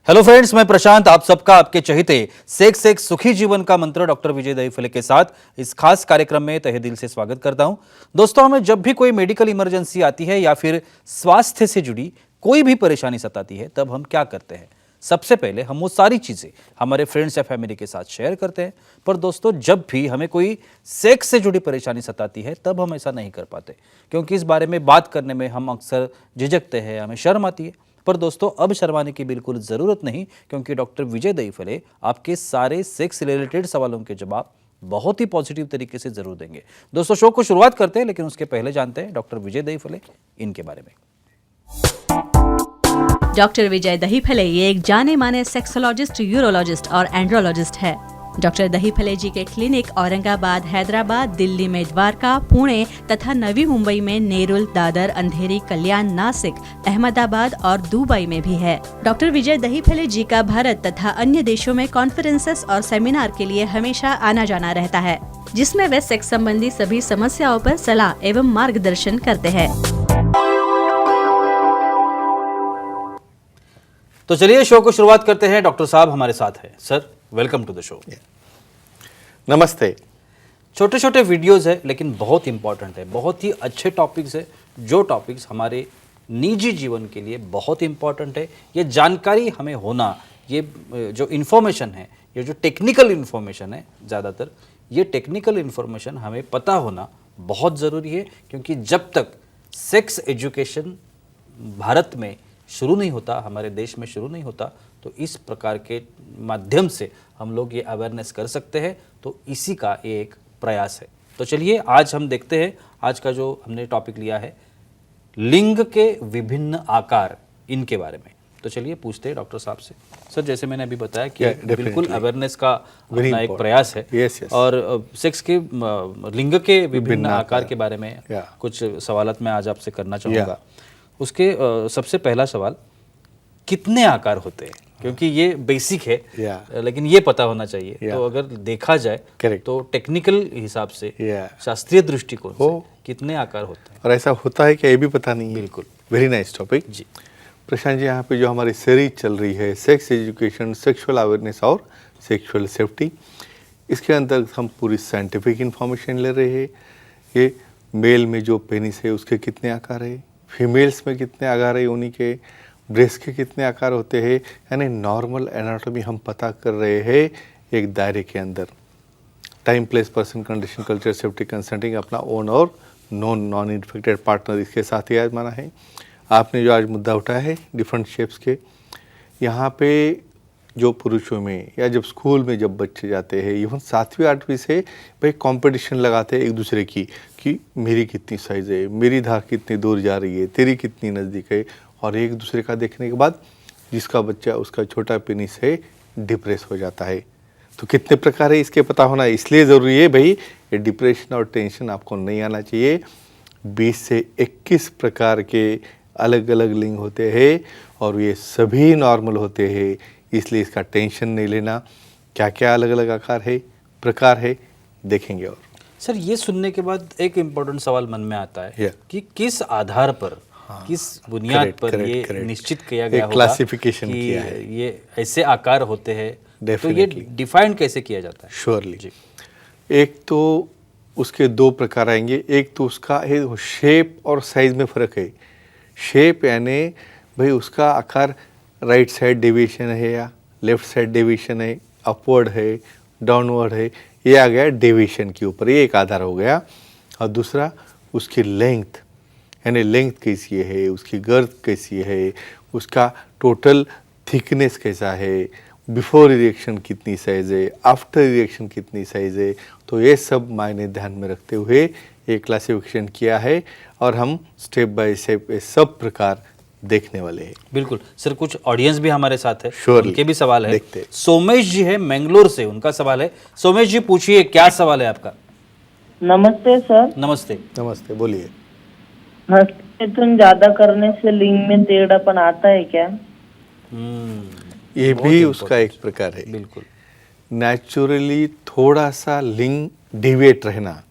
Hello friends, मैं प्रशांत आप सबका आपके चहेते सेक्स एक सुखी जीवन का मंत्र डॉक्टर विजय दहीफले के साथ इस खास कार्यक्रम में तहे दिल से स्वागत करता हूं। दोस्तों, हमें जब भी कोई मेडिकल इमरजेंसी आती है या फिर स्वास्थ्य से जुड़ी कोई भी परेशानी सताती है, तब हम क्या करते हैं? सबसे पहले हम वो सारी चीजें हमारे फ्रेंड्स या फैमिली के साथ शेयर करते हैं। पर दोस्तों, जब भी हमें कोई सेक्स से जुड़ी परेशानी सताती है, तब हम ऐसा नहीं कर पाते, क्योंकि इस बारे में बात करने में हम अक्सर झिझकते हैं, हमें शर्म आती है। पर दोस्तों, अब शर्माने की बिल्कुल ज़रूरत नहीं, क्योंकि डॉक्टर विजय दहीफले आपके सारे सेक्स रिलेटेड सवालों के जवाब बहुत ही पॉजिटिव तरीके से जरूर देंगे। दोस्तों, शो को शुरुआत करते हैं, लेकिन उसके पहले जानते हैं डॉक्टर विजय दहीफले इनके बारे में। डॉक्टर विजय दहीफले ये एक जाने माने सेक्सोलॉजिस्ट, यूरोलॉजिस्ट और एंड्रोलॉजिस्ट है। डॉक्टर दहीफले जी के क्लिनिक औरंगाबाद, हैदराबाद, दिल्ली में द्वारका, पुणे तथा नवी मुंबई में नेरुल, दादर, अंधेरी, कल्याण, नासिक, अहमदाबाद और दुबई में भी है। डॉक्टर विजय दहीफले जी का भारत तथा अन्य देशों में कॉन्फ्रेंसेस और सेमिनार के लिए हमेशा आना जाना रहता है, जिसमें वे सेक्स संबंधी सभी समस्याओं पर सलाह एवं मार्गदर्शन करते हैं। तो चलिए शो को शुरुआत करते हैं। डॉक्टर साहब हमारे साथ हैं। Sir, welcome to the show. नमस्ते। छोटे छोटे वीडियोस है, लेकिन बहुत इंपॉर्टेंट है, बहुत ही अच्छे टॉपिक्स है, जो टॉपिक्स हमारे निजी जीवन के लिए बहुत इंपॉर्टेंट है। ये जानकारी हमें होना, ये जो इन्फॉर्मेशन है, ये जो टेक्निकल इन्फॉर्मेशन है, ज़्यादातर ये टेक्निकल इन्फॉर्मेशन हमें पता होना बहुत ज़रूरी है, क्योंकि जब तक सेक्स एजुकेशन भारत में शुरू नहीं होता, हमारे देश में शुरू नहीं होता, तो इस प्रकार के माध्यम से हम लोग ये अवेयरनेस कर सकते हैं। तो इसी का ये एक प्रयास है। तो चलिए आज हम देखते हैं, आज का जो हमने टॉपिक लिया है लिंग के विभिन्न आकार, इनके बारे में। तो चलिए पूछते हैं डॉक्टर साहब से। सर, जैसे मैंने अभी बताया कि बिल्कुल अवेयरनेस का अपना एक प्रयास है। और सेक्स के लिंग के विभिन्न आकार के बारे में कुछ सवालात मैं आज आपसे करना चाहूँगा। उसके सबसे पहला सवाल, कितने आकार होते हैं? क्योंकि ये बेसिक है, लेकिन ये पता होना चाहिए। तो अगर देखा जाए तो टेक्निकल हिसाब से, शास्त्रीय दृष्टिकोण से कितने आकार होते हैं? और ऐसा होता है कि ये भी पता नहीं है। बिल्कुल, वेरी नाइस टॉपिक जी। प्रशांत जी, यहाँ पे जो हमारी सीरीज चल रही है सेक्स एजुकेशन, सेक्सुअल अवेयरनेस और सेक्सुअल सेफ्टी, इसके अंतर्गत हम पूरी साइंटिफिक इंफॉर्मेशन ले रहे हैं। ये मेल में जो पेनिस है उसके कितने आकार है, फीमेल्स में कितने आकार है, उन्हीं के ब्रेस्ट के कितने आकार होते हैं, यानी नॉर्मल एनाटॉमी हम पता कर रहे हैं एक दायरे के अंदर। Time, place, person, condition, culture, safety, consulting, अपना ओन और नॉन इन्फेक्टेड पार्टनर इसके साथ ही आजमाना है। आपने जो आज मुद्दा उठाया है डिफरेंट शेप्स के, यहाँ पे जो पुरुषों में या जब स्कूल में जब बच्चे जाते हैं, इवन 7वीं 8वीं से भाई कंपटीशन लगाते हैं एक दूसरे की कि मेरी कितनी साइज़ है, मेरी धार कितनी दूर जा रही है, तेरी कितनी नज़दीक है। और एक दूसरे का देखने के बाद जिसका बच्चा उसका छोटा पेनिस है डिप्रेस हो जाता है। तो कितने प्रकार है इसके पता होना इसलिए ज़रूरी है भाई। ये डिप्रेशन और टेंशन आपको नहीं आना चाहिए। 20 से 21 प्रकार के अलग अलग लिंग होते हैं और ये सभी नॉर्मल होते हैं, इसलिए इसका टेंशन नहीं लेना। क्या क्या अलग अलग आकार है, प्रकार है, देखेंगे। और सर, ये सुनने के बाद एक इम्पोर्टेंट सवाल मन में आता है कि किस आधार पर, किस बुनियाद पर ये निश्चित किया गया होगा क्लासिफिकेशन कि किया है, ये ऐसे आकार होते हैं। तो ये डिफाइंड कैसे किया जाता है? श्योरली जी। एक तो उसके दो प्रकार आएंगे। एक तो उसका है शेप और साइज में फ़र्क है। शेप यानी भाई उसका आकार राइट साइड डेविएशन है या लेफ्ट साइड डेविएशन है, अपवर्ड है, डाउनवर्ड है, ये आ गया डेविएशन के ऊपर, ये एक आधार हो गया। और दूसरा उसकी लेंथ, यानी लेंथ कैसी है, उसकी गर्थ कैसी है, उसका टोटल थिकनेस कैसा है, बिफोर इरेक्शन कितनी साइज़ है, आफ्टर इरेक्शन कितनी साइज़ है। तो ये सब मायने ध्यान में रखते हुए एक क्लासिफिकेशन किया है और हम स्टेप बाय स्टेप ये सब प्रकार देखने वाले हैं। बिल्कुल सर, कुछ ऑडियंस भी हमारे साथ है, उनके भी सवाल है। देखते। सोमेश जी है मैंगलोर से, उनका सवाल है। सोमेश जी, पूछिए, क्या सवाल है आपका? नमस्ते सर। नमस्ते। नमस्ते, बोलिए। हस्तमैथुन ज्यादा करने से लिंग में टेढ़ापन आता है क्या? ये भी उसका एक प्रकार है। बिल्कुल, नेचुरली थोड़ा सा लिंग डिविएट रहना,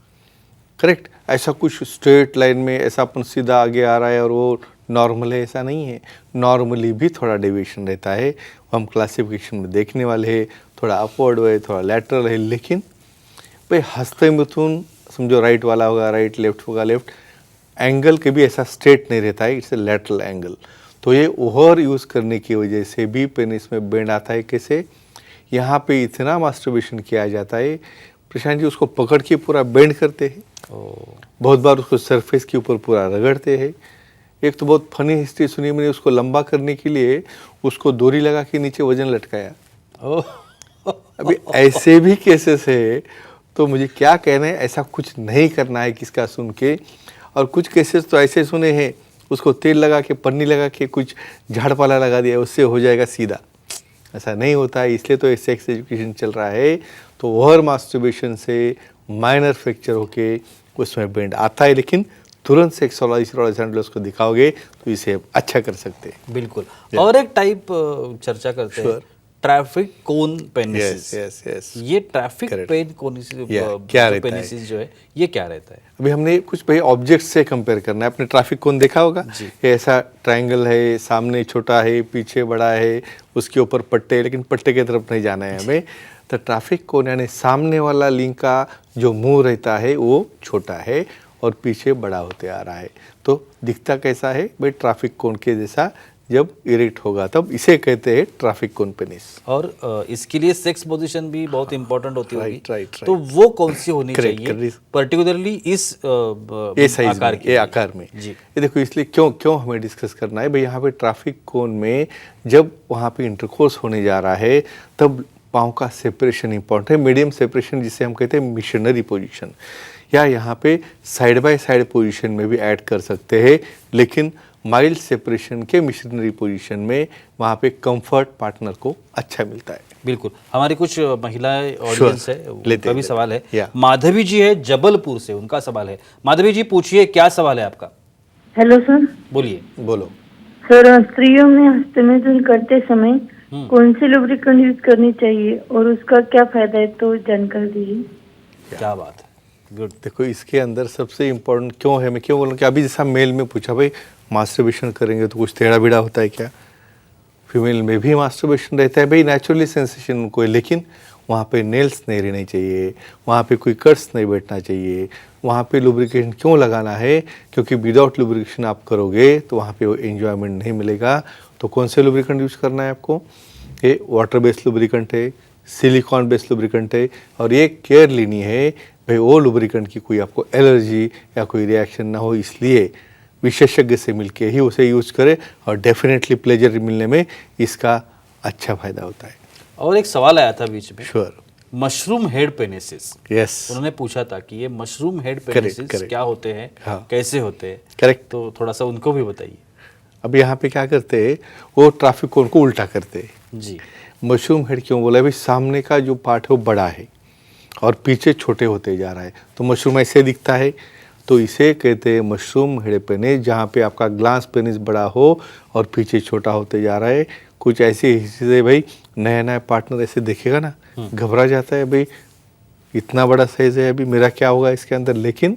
करेक्ट। ऐसा कुछ स्ट्रेट लाइन में ऐसा अपन सीधा आगे आ रहा है और वो नॉर्मल है ऐसा नहीं है, नॉर्मली भी थोड़ा डेविएशन रहता है, हम क्लासिफिकेशन में देखने वाले हैं, थोड़ा अपवर्ड है, थोड़ा लैटरल है, लेकिन भाई हस्तमिथुन समझो राइट वाला होगा राइट, लेफ्ट होगा लेफ्ट, एंगल के भी ऐसा स्ट्रेट नहीं रहता है, इट्स ए लैटरल एंगल। तो ये ओवर यूज़ करने की वजह से भी पेनिस में बेंड आता है। कैसे? यहाँ पे इतना मास्टरबेशन किया जाता है, प्रशांत जी उसको पकड़ के पूरा बेंड करते हैं, बहुत बार उसको सरफेस के ऊपर पूरा रगड़ते हैं। एक तो बहुत फनी हिस्ट्री सुनी मैंने, उसको लंबा करने के लिए उसको डोरी लगा के नीचे वजन लटकाया। अभी ऐसे भी केसेस है, तो मुझे क्या कहना है, ऐसा कुछ नहीं करना है किसका सुन के। और कुछ केसेस तो ऐसे सुने हैं, उसको तेल लगा के पन्नी लगा के कुछ झाड़पाला लगा दिया, उससे हो जाएगा सीधा। ऐसा नहीं होता है, इसलिए तो सेक्स एजुकेशन चल रहा है। तो ओवर मास्टरबेशन से माइनर फ्रैक्चर होके उसमें बेंड आता है, लेकिन तुरंत सेक्सोलॉजिस्ट को दिखाओगे तो इसे अच्छा कर सकते हैं। बिल्कुल। और एक टाइप चर्चा करते हैं, ट्रैफिक कोन पेनिसिस। यस। ये ट्रैफिक पेन क्या रहता पेनिसिस जो है, ये क्या रहता है? अभी हमने कुछ भाई ऑब्जेक्ट से कंपेयर करना है। आपने ट्रैफिक कोन देखा होगा, ये ऐसा ट्रायंगल है, सामने छोटा है, पीछे बड़ा है, उसके ऊपर पट्टे है, लेकिन पट्टे की तरफ नहीं जाना है हमें। तो ट्रैफिक कोन यानी सामने वाला लिंक का जो मुंह रहता है वो छोटा है और पीछे बड़ा होते आ रहा है। तो दिखता कैसा है भाई? ट्रैफिक कोन के जैसा जब इरेक्ट होगा तब इसे कहते हैं ट्रैफिक कोन पेनिस। और इसके लिए सेक्स पोजीशन भी बहुत इंपॉर्टेंट होती होगी। राइट। तो वो कौन सी होनी Correct, चाहिए पर्टिकुलरली इस साइज आकार में, की? ये आकार में जी। ये देखो, इसलिए क्यों हमें डिस्कस करना है भाई। यहाँ पे ट्रैफिक कोन में जब वहाँ पे इंटरकोर्स होने जा रहा है तब पाँव का सेपरेशन इंपॉर्टेंट है, मीडियम सेपरेशन जिसे हम कहते हैं मिशनरी पोजीशन, या यहाँ पे साइड बाय साइड पोजीशन में भी ऐड कर सकते हैं, लेकिन माइल्ड सेपरेशन के मिशनरी पोजीशन में वहाँ पे कंफर्ट पार्टनर को अच्छा मिलता है। बिल्कुल। हमारी कुछ महिलाएं ऑडियंस है, उनका भी सवाल है। या। माधवी जी है जबलपुर से, उनका सवाल है। माधवी जी पूछिए, क्या सवाल है आपका? Hello sir. बोलिए। बोलो। सर, स्त्रियों में हस्तमैथुन करते समय कौन सी लुब्रिकेंट यूज करनी चाहिए और उसका क्या फायदा है, तो जानकारी दीजिए। क्या बात है, गुड। देखो, इसके अंदर सबसे इम्पोर्टेंट क्यों है, मैं क्यों बोलूँ कि अभी जैसा मेल में पूछा भाई मास्टरबेशन करेंगे तो कुछ टेढ़ा बेढ़ा होता है क्या? फीमेल में भी मास्टरबेशन रहता है भाई, नेचुरली सेंसेशन उनको है, लेकिन वहाँ पे नेल्स नहीं रहने चाहिए, वहाँ पे कोई कट्स नहीं बैठना चाहिए। वहाँ पे लुब्रिकेशन क्यों लगाना है? क्योंकि विदाउट लुब्रिकेशन आप करोगे तो वहाँ पे वो एन्जॉयमेंट नहीं मिलेगा। तो कौन से लुब्रिकेंट यूज करना है आपको? ये वाटर बेस्ड लुब्रिकेंट है, सिलिकॉन बेस्ड लुब्रिकेंट है, और ये केयर लेनी है भाई वो लुब्रिकेंट की कोई आपको एलर्जी या कोई रिएक्शन ना हो, इसलिए विशेषज्ञ से मिलके ही उसे यूज करें और डेफिनेटली प्लेजर मिलने में इसका अच्छा फायदा होता है। और एक सवाल आया था बीच में, श्योर। मशरूम हेड पेनिसिस। यस। उन्होंने पूछा था कि ये मशरूम हेड पेनिसिस correct. क्या होते हैं, हाँ। कैसे होते हैं? करेक्ट। तो थोड़ा सा उनको भी बताइए। अब यहाँ पे क्या करते हैं, वो ट्रैफिक कोन को उल्टा करते हैं। जी। मशरूम हेड क्यों बोला? भाई सामने का जो पार्ट है वो बड़ा है और पीछे छोटे होते जा रहा है, तो मशरूम ऐसे दिखता है, तो इसे कहते हैं मशरूम हेड पेनिस। जहाँ पे आपका ग्लास पेनिस बड़ा हो और पीछे छोटा होते जा रहा है। कुछ ऐसी चीज़ें भाई, नया नया पार्टनर ऐसे देखेगा ना, घबरा जाता है भाई, इतना बड़ा साइज है, अभी मेरा क्या होगा इसके अंदर, लेकिन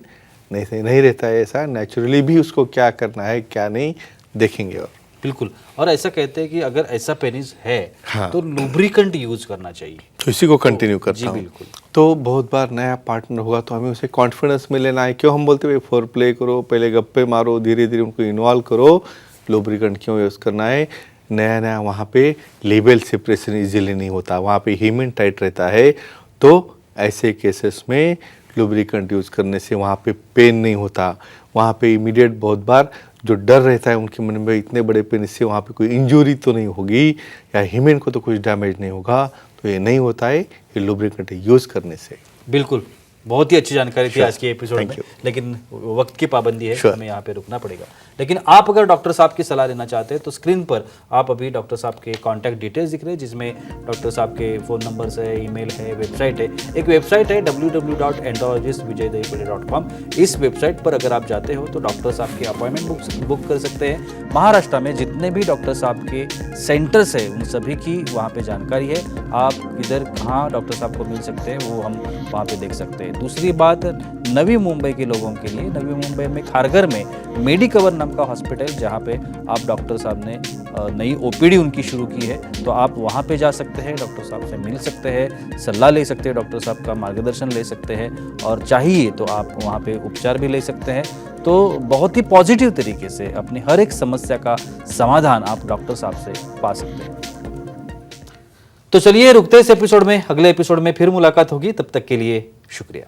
नहीं रहता है ऐसा। नेचुरली भी उसको क्या करना है क्या नहीं देखेंगे। और बिल्कुल। और ऐसा कहते हैं कि अगर ऐसा पेनिस है हाँ। तो लुब्रिकेंट यूज करना चाहिए। तो इसी को कंटिन्यू करता जी हूँ। बिल्कुल। तो बहुत बार नया पार्टनर होगा तो हमें उसे कॉन्फिडेंस में लेना है। क्यों हम बोलते हैं फोर प्ले करो, पहले गप्पे मारो, धीरे धीरे उनको इन्वॉल्व करो। लुब्रिकेंट क्यों यूज़ करना है? नया वहाँ पे लेवल सेपरेशन इजीली नहीं होता, वहाँ पे हीमन टाइट रहता है। तो ऐसे केसेस में लुब्रिकेंट यूज़ करने से वहाँ पे पेन नहीं होता। वहाँ पे इमीडिएट बहुत बार जो डर रहता है उनके मन में, इतने बड़े पेनिस से वहाँ पे कोई इंजरी तो नहीं होगी या हीमन को तो कुछ डैमेज नहीं होगा, तो ये नहीं होता है ये लुब्रिकेंट यूज़ करने से। बिल्कुल। बहुत ही अच्छी जानकारी थी आज के एपिसोड Thank में, you. लेकिन वक्त की पाबंदी है, Sure. हमें यहाँ पे रुकना पड़ेगा। लेकिन आप अगर डॉक्टर साहब की सलाह लेना चाहते हैं तो स्क्रीन पर आप अभी डॉक्टर साहब के कॉन्टैक्ट डिटेल्स दिख रहे हैं, जिसमें डॉक्टर साहब के फ़ोन नंबर्स है, ईमेल है, वेबसाइट है। एक वेबसाइट है www.andrologistvijaydevipalli.com। इस वेबसाइट पर अगर आप जाते हो तो डॉक्टर साहब के अपॉइंटमेंट बुक कर सकते हैं। महाराष्ट्र में जितने भी डॉक्टर साहब के सेंटर्स है उन सभी की वहाँ पे जानकारी है। आप किधर कहाँ डॉक्टर साहब को मिल सकते हैं वो हम वहाँ पे देख सकते हैं। दूसरी बात, नवी मुंबई के लोगों के लिए, नवी मुंबई में खारघर में मेडिकवर नाम का हॉस्पिटल जहाँ पे आप डॉक्टर साहब ने नई ओपीडी उनकी शुरू की है, तो आप वहाँ पे जा सकते हैं, डॉक्टर साहब से मिल सकते हैं, सलाह ले सकते हैं, डॉक्टर साहब का मार्गदर्शन ले सकते हैं, और चाहिए तो आप वहाँ पे उपचार भी ले सकते हैं। तो बहुत ही पॉजिटिव तरीके से अपनी हर एक समस्या का समाधान आप डॉक्टर साहब से पा सकते हैं। तो चलिए रुकते इस एपिसोड में, अगले एपिसोड में फिर मुलाकात होगी, तब तक के लिए शुक्रिया।